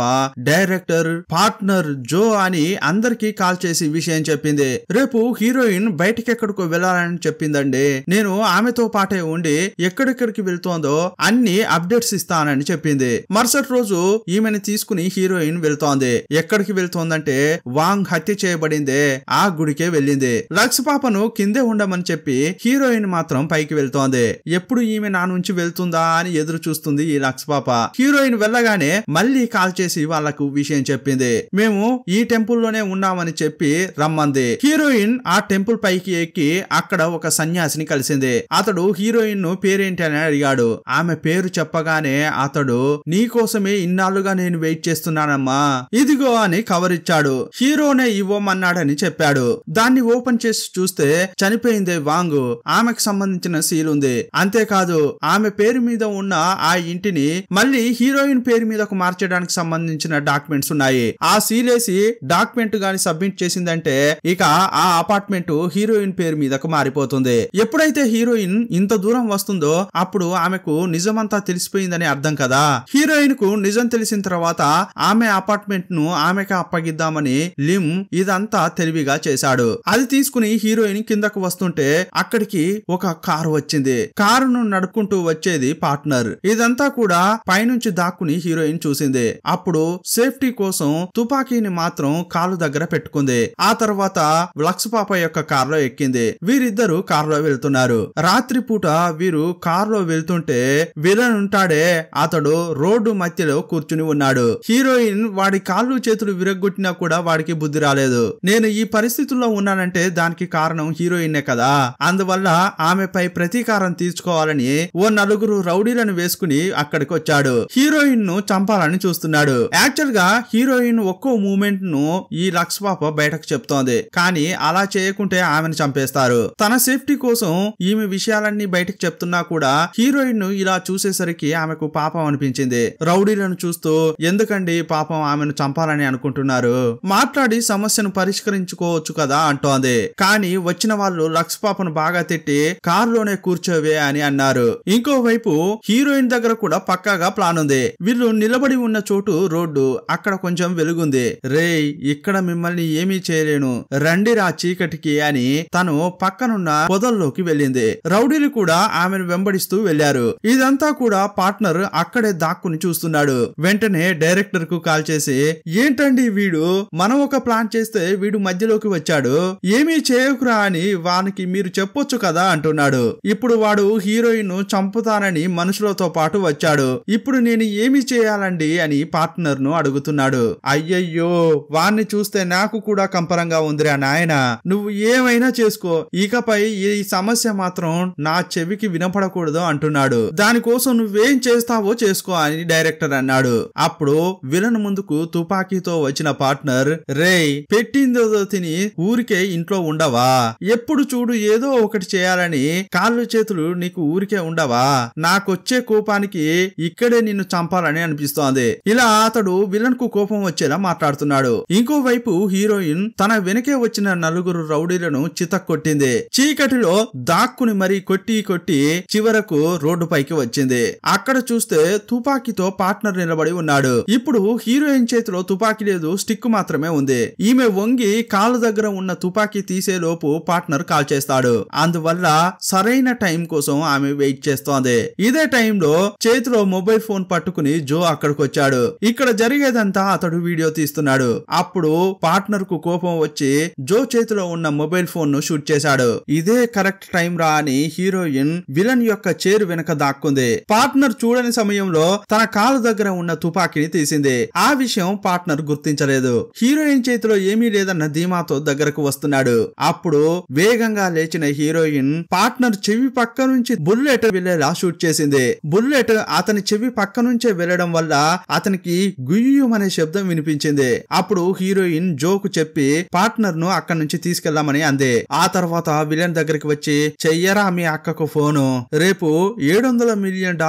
డైరెక్టర్ పార్ట్నర్ జో అని అందరికీ కాల్ చేసి విషయం చెప్పింది. రేపు హీరోయిన్ బయటకెక్కడికో వెళ్లాలని చెప్పిందండి, నేను ఆమెతో పాటే ఉండి ఎక్కడెక్కడికి వెళ్తోందో అన్ని అప్డేట్స్ ఇస్తానని చెప్పింది. మరుసటి రోజు ఈమెను తీసుకుని హీరోయిన్ వెళ్తోంది. ఎక్కడికి వెళ్తోందంటే వాంగ్ హత్య చేయబడిందే ఆ గుడికే వెళ్ళింది. లక్స్ పాపను కిందే ఉండమని చెప్పి హీరోయిన్ మాత్రం పైకి వెళ్తోంది. ఎప్పుడు ఈమె నా నుంచి వెళ్తుందా అని ఎదురు చూస్తుంది ఈ లక్స్ పాప. హీరోయిన్ వెళ్ళగానే మళ్ళీ కాల్ చేసి వాళ్లకు విషయం చెప్పింది. మేము ఈ టెంపుల్ లోనే ఉన్నామని చెప్పి రమ్మంది. హీరోయిన్ ఆ టెంపుల్ పైకి ఎక్కి అక్కడ ఒక సన్యాసిని కలిసింది. అతడు హీరోయిన్ ను పేరేంటి అని అడిగాడు. ఆమె పేరు చెప్పగానే అతడు నీ కోసమే ఇన్నాళ్లుగా నేను వెయిట్ చేస్తున్నానమ్మా, ఇదిగో అని కవర్ ఇచ్చాడు. హీరోనే ఇవ్వమన్నాడని చెప్పాడు. దాన్ని ఓపెన్ చేసి చూస్తే చనిపోయిందే వాంగ్, ఆమెకు సంబంధించిన సీల్ ఉంది. అంతేకాదు ఆమె పేరు మీద ఉన్న ఆ ఇంటిని మళ్ళీ హీరోయిన్ పేరు మీదకు మార్చడానికి సంబంధించిన డాక్యుమెంట్స్ ఉన్నాయి. ఆ సీల్ వేసి డాక్యుమెంట్ గాని సబ్మిట్ చేసిందంటే ఇక ఆ అపార్ట్మెంట్ హీరోయిన్ పేరు మీదకు మారిపోతుంది. ఎప్పుడైతే హీరోయిన్ ఇంత దూరం వస్తుందో అప్పుడు ఆమెకు నిజమంతా తెలిసిపోయిందని అర్థం కదా. హీరోయిన్ కు నిజం తెలిసిన తర్వాత ఆమె అపార్ట్మెంట్ ను ఆమెకు అప్పగిద్దామని లిమ్ ఇదంతా తెలివిగా చేశాడు. అది తీసుకుని హీరోయిన్ కిందకు వస్తుంటే అక్కడికి ఒక కారు వచ్చింది. కారును నడుపుకుంటూ వచ్చేది పార్ట్నర్. ఇదంతా కూడా పైనుంచి దాక్కుని హీరోయిన్ చూసింది. అప్పుడు సేఫ్టీ కోసం తుపాకీని మాత్రం కాలు దగ్గర పెట్టుకుంది. ఆ తర్వాత లక్స్ పాప యొక్క కారులో ఎక్కింది. వీరిద్దరు కారులో వెళ్తున్నారు. రాత్రిపూట వీరు కారులో వెళ్తుంటే విలన్ ఉంటాడే అతడు రోడ్డు మధ్యలో కూర్చుని ఉన్నాడు. హీరోయిన్ వాడి కాళ్ళు చేతులు విరగ్గొట్టినా కూడా వాడికి బుద్ధి రాలేదు. నేను ఈ పరిస్థితుల్లో ఉన్నానంటే దానికి కారణం హీరోయిన్నే కదా, అందువల్ల ఆమెపై ప్రతీకారం తీర్చుకోవాలని ఓ నలుగురు రౌడీలను వేసుకుని అక్కడికి వచ్చాడు. హీరోయిన్ ను చంపాలని చూస్తున్నాడు. యాక్చువల్ గా హీరోయిన్ ఒక్కో మూమెంట్ ను ఈ లక్స్ పాప బయటకు చెప్తోంది. కానీ అలా చేయకుంటే ఆమెను చంపేస్తారు. తన సేఫ్టీ కోసం ఈమె విషయాలన్నీ బయటకు చెప్తున్నా కూడా హీరోయిన్ ను ఇలా చూసేసరికి ఆమెకు పాపం అనిపించింది. రౌడీలను చూస్తూ ఎందుకండి పాపం ఆమెను చంపాలని అనుకుంటున్నారు, మాట్లాడి సమస్యను పరిష్కరించుకోవచ్చు కదా అంటోంది. కానీ వచ్చిన వాళ్ళు లక్స్ పాపను బాగా తిట్టి కారులోనే కూర్చోవే అని అన్నారు. ఇంకోవైపు హీరోయిన్ దగ్గర కూడా పక్కాగా ప్లాన్ ఉంది. వీళ్ళు నిలబడి ఉన్న చోటు రోడ్డు, అక్కడ కొంచెం వెలుగుంది. రేయ్ ఇక్కడ మిమ్మల్ని ఏమీ చేయలేను, రండిరా చీకటికి అని తను పక్కనున్న పొదల్లోకి వెళ్ళింది. రౌడీలు కూడా ఆమెను వెంబడిస్తూ వెళ్లారు. ఇదంతా కూడా పార్ట్నర్ అక్కడే దాక్కుని చూస్తున్నాడు. వెంటనే డైరెక్టర్ కు కాల్ చేసి ఏంటండి వీడు, మనం ఒక ప్లాన్ చేస్తే వీడు మధ్యలోకి వచ్చాడు, ఏమీ చేయకురా అని వానికి మీరు చెప్పొచ్చు కదా అంటున్నాడు. ఇప్పుడు వాడు హీరోయిన్ చంపుతానని మనుషులతో పాటు వచ్చాడు. ఇప్పుడు నేను ఏమి చేయాలండి అని పార్ట్నర్ ను అడుగుతున్నాడు. అయ్యయ్యో వాణ్ణి చూస్తే నాకు కూడా కంపరంగా ఉందిరా నాయనా, నువ్వు ఏమైనా చేసుకో, ఇకపై ఈ సమస్య మాత్రం నా చెవికి వినపడకూడదు అంటున్నాడు. దానికోసం నువ్వేం చేస్తావో చేసుకో అని డైరెక్టర్ అన్నాడు. అప్పుడు విలన్ ముందుకు తుపాకీతో వచ్చిన పార్ట్నర్, రేయ్ పెట్టిందో తిని ఊరికే ఇంట్లో ఉండవా, ఎప్పుడు చూడు ఏదో ఒకటి చేయాలని కాళ్ళు చేతులు నీకు ఊరికే ఉండవా, నాకొచ్చే కోపానికి ఇక్కడే నిన్ను చంపాలని అనిపిస్తోంది. ఇలా అతడు విలన్ కు కోపం వచ్చేలా మాట్లాడుతున్నాడు. ఇంకోవైపు హీరోయిన్ తన వెనకే వచ్చిన నలుగురు రౌడీలను చితక్కొట్టింది. చీకటిలో దాక్కుని మరీ కొట్టి కొట్టి చివరకు రోడ్డు పైకి వచ్చింది. అక్కడ చూస్తే తుపాకీతో పార్ట్నర్ నిలబడి ఉన్నాడు. ఇప్పుడు హీరోయిన్ చేతిలో తుపాకీ లేదు, స్టిక్ మాత్రమే ఉంది. ఈమె వంగి కాలు దగ్గర ఉన్న తుపాకీ తీసే లోపు పార్ట్నర్ కాల్ చేస్తాడు. అందువల్ల సరైన టైం కోసం ఆమె వెయిట్ చేస్తోంది. ఇదే టైంలో చేతిలో మొబైల్ ఫోన్ పట్టుకుని జో అక్కడికి వచ్చాడు. ఇక్కడ జరిగేదంతా అతడు వీడియో తీస్తున్నాడు. అప్పుడు పార్ట్నర్ కు కోపం వచ్చి జో చేతిలో ఉన్న మొబైల్ ఫోన్ ను షూట్ చేశాడు. ఇదే కరెక్ట్ టైం రా అని హీరోయిన్ విలన్ యొక్క చేరు వెనక దాక్కుంది. పార్ట్నర్ చూడని సమయంలో తన కాలు దగ్గర ఉన్న తుపాకీని తీసింది. ఆ విషయం పార్ట్నర్ గుర్తించలేదు. హీరోయిన్ చేతిలో ఏమీ లేదన్న ధీమాతో దగ్గరకు వస్తున్నాడు. అప్పుడు వేగంగా లేచిన హీరోయిన్ పార్ట్నర్ చెవి పక్క నుంచి బుల్లెట్ వెళ్లేలా షూట్ చేసింది. బుల్లెట్ అతని చెవి పక్క నుంచే వెళ్లడం వల్ల అతనికి గుయ్యమనే శబ్దం వినిపించింది. అప్పుడు హీరోయిన్ జోకు చెప్పి పార్ట్నర్ ను అక్కడి నుంచి తీసుకెళ్లామని అంది. ఆ తర్వాత విలన్ దగ్గరికి వచ్చి చెయ్యరా మీ అక్కకు ఫోను, రేపు $700 మిలియన్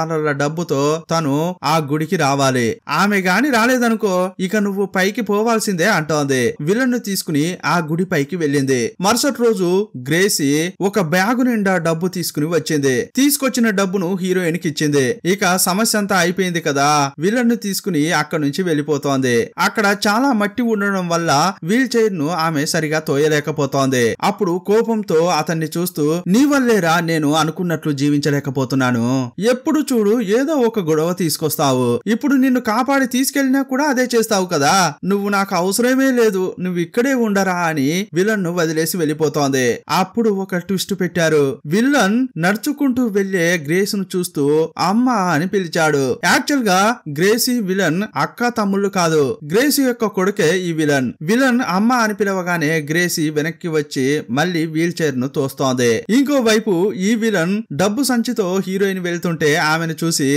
డబ్బుతో తను ఆ గుడికి రావాలి, ఆమె గాని రాలేదనుకో ఇక నువ్వు పైకి పోవాల్సిందే అంటోంది. విలన్ ను తీసుకుని ఆ గుడి పైకి వెళ్ళింది. మరుసటి రోజు గ్రేసీ ఒక బ్యాగు నిండా డబ్బు తీసుకుని వచ్చింది. తీసుకొచ్చిన డబ్బును హీరోయిన్ కి ఇచ్చింది. ఇక సమస్య అంతా అయిపోయింది కదా, విలన్ ను తీసుకుని అక్కడి నుంచి వెళ్లిపోతోంది. అక్కడ చాలా మట్టి ఉండడం వల్ల వీల్ చైర్ ను ఆమె సరిగా తోయలేకపోతోంది. అప్పుడు కోపంతో అతన్ని చూస్తూ నీ వల్లేరా నేను అనుకున్నట్లు జీవించలేకపోతున్నాను, ఎప్పుడు చూడు ఏదో ఒక గొడవ తీసుకొస్తావు, ఇప్పుడు నిన్ను కాపాడి తీసుకెళ్లినా కూడా అదే చేస్తావు కదా, నువ్వు నాకు అవసరమే లేదు, నువ్వు ఇక్కడే ఉండరా అని విలన్ ను వదిలేసి వెళ్లిపోతోంది. అప్పుడు ఒక ట్విస్ట్ పెట్టారు. విలన్ నడుచుకుంటూ వెళ్లే గ్రేస్ ను చూస్తూ అమ్మా అని పిలిచాడు. యాక్చువల్ గా గ్రేసీ విలన్ అక్క తమ్ముళ్ళు కాదు, గ్రేసీ యొక్క కొడుకే ఈ విలన్. విలన్ అమ్మ అని పిలవగానే గ్రేసీ వెనక్కి వచ్చి మళ్ళీ వీల్ చైర్ ను తోస్తోంది. ఇంకోవైపు ఈ విలన్ డబ్బు సంచితో హీరోయిన్ వెళ్తుంటే ఆమెను చూసి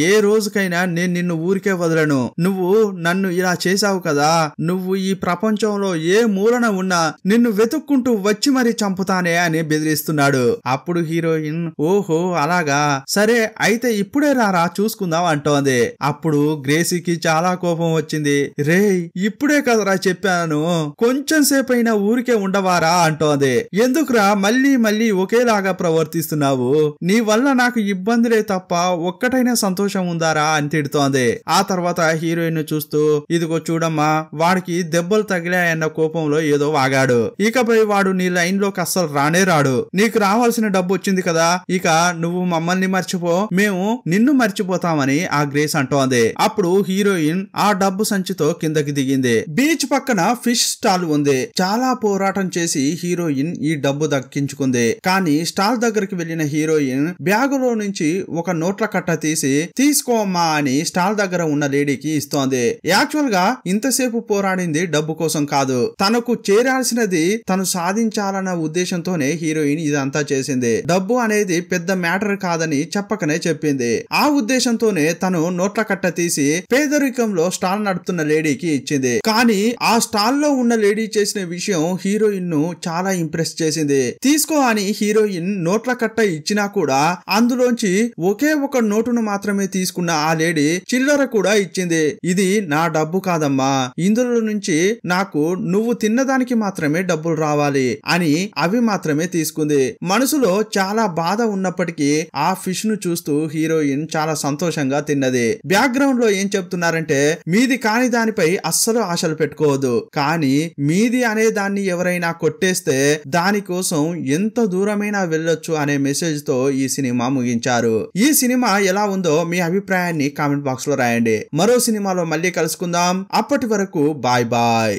ఏ రోజుకైనా నేను నిన్ను ఊరికే వదలను, నువ్వు నన్ను ఇలా చేశావు కదా, నువ్వు ఈ ప్రపంచంలో ఏ మూలన ఉన్నా నిన్ను వెతుక్కుంటూ వచ్చి మరీ చంపుతానే అని బెదిరిస్తున్నాడు. అప్పుడు హీరోయిన్ ఓహో అలాగా, సరే అయితే ఇప్పుడే రారా చూసుకుందాం అంటోంది. అప్పుడు గ్రేసీకి చాలా కోపం వచ్చింది. రేయ్ ఇప్పుడే కదరా చెప్పాను, కొంచెం సేపైనా ఊరికే ఉండవారా అంటోంది. ఎందుకురా మళ్ళీ మళ్ళీ ఒకేలాగా ప్రవర్తిస్తున్నావు, నీ వల్ల నాకు ఇబ్బందులే తప్ప ఒక్కటైనా సంతోషం ఉందారా అని తిడుతోంది. ఆ తర్వాత హీరోయిన్ ను చూస్తూ ఇదిగో చూడమ్మా, వాడికి దెబ్బలు తగిలాయన్న కోపంలో ఏదో వాగాడు. ఇకపై వాడు నీ లైన్ లోకి అస్సలు రానే రాడు. నీకు రావాల్సిన డబ్బు వచ్చింది కదా, ఇక నువ్వు మమ్మల్ని మర్చిపో, మేము నిన్ను మర్చిపోతామని ఆ గ్రేస్ అంటోంది. అప్పుడు హీరోయిన్ ఆ డబ్బు సంచితో కిందకి దిగింది. బీచ్ పక్కన ఫిష్ స్టాల్ ఉంది. చాలా పోరాటం చేసి హీరోయిన్ ఈ డబ్బు దక్కించుకుంది. కానీ స్టాల్ దగ్గరికి వెళ్లిన హీరోయిన్ బ్యాగులో నుంచి ఒక నోట్ల కట్ట తీసి తీసుకోమ్మా అని స్టాల్ దగ్గర ఉన్న లేడీకి ఇస్తోంది. యాక్చువల్ గా ఇంతసేపు పోరాడింది డబ్బు కోసం కాదు, తనకు చేరాల్సినది తను సాధించాలన్న ఉద్దేశంతోనే హీరోయిన్ ఇదంతా చేసింది. డబ్బు అనేది పెద్ద మ్యాటర్ కాదని చెప్పకనే చెప్పింది. ఆ ఉద్దేశంతోనే తను నోట్ల కట్ట తీసి పేదరికంలో స్టాల్ నడుపుతున్న లేడీకి ఇచ్చింది. కానీ ఆ స్టాల్ లో ఉన్న లేడీ చేసిన విషయం హీరోయిన్ ను చాలా ఇంప్రెస్ చేసింది. తీసుకో అని హీరోయిన్ నోట్ల కట్ట ఇచ్చినా కూడా అందులోంచి ఒకే ఒక నోటును మాత్రమే తీసుకున్న ఆ లేడీ చిల్లర కూడా ఇచ్చింది. ఇది నా డబ్బు కాదమ్మా, ఇందులో నుంచి నాకు నువ్వు తిన్నదానికి మాత్రమే డబ్బులు రావాలి అని అవి మాత్రమే తీసుకుంది. మనసులో చాలా బాధ ఉన్నప్పటికీ ఆ ఫిష్ ను చూస్తూ హీరోయిన్ చాలా సంతోషంగా తిన్నది. బ్యాక్గ్రౌండ్ లో ఏం చెప్తున్నారంటే, మీది కాని దానిపై అస్సలు ఆశలు పెట్టుకోవద్దు, కానీ మీది అనే దాన్ని ఎవరైనా కొట్టేస్తే దానికోసం ఎంత దూరమైనా వెళ్ళొచ్చు అనే మెసేజ్ తో ఈ సినిమా ముగించారు. ఈ సినిమా ఎలా ఉందో మీ అభిప్రాయాన్ని కామెంట్ బాక్స్ లో రాయండి. మరో సినిమాలో మళ్ళీ కలుసుకుందాం. అప్పటి వరకు బాయ్ బాయ్.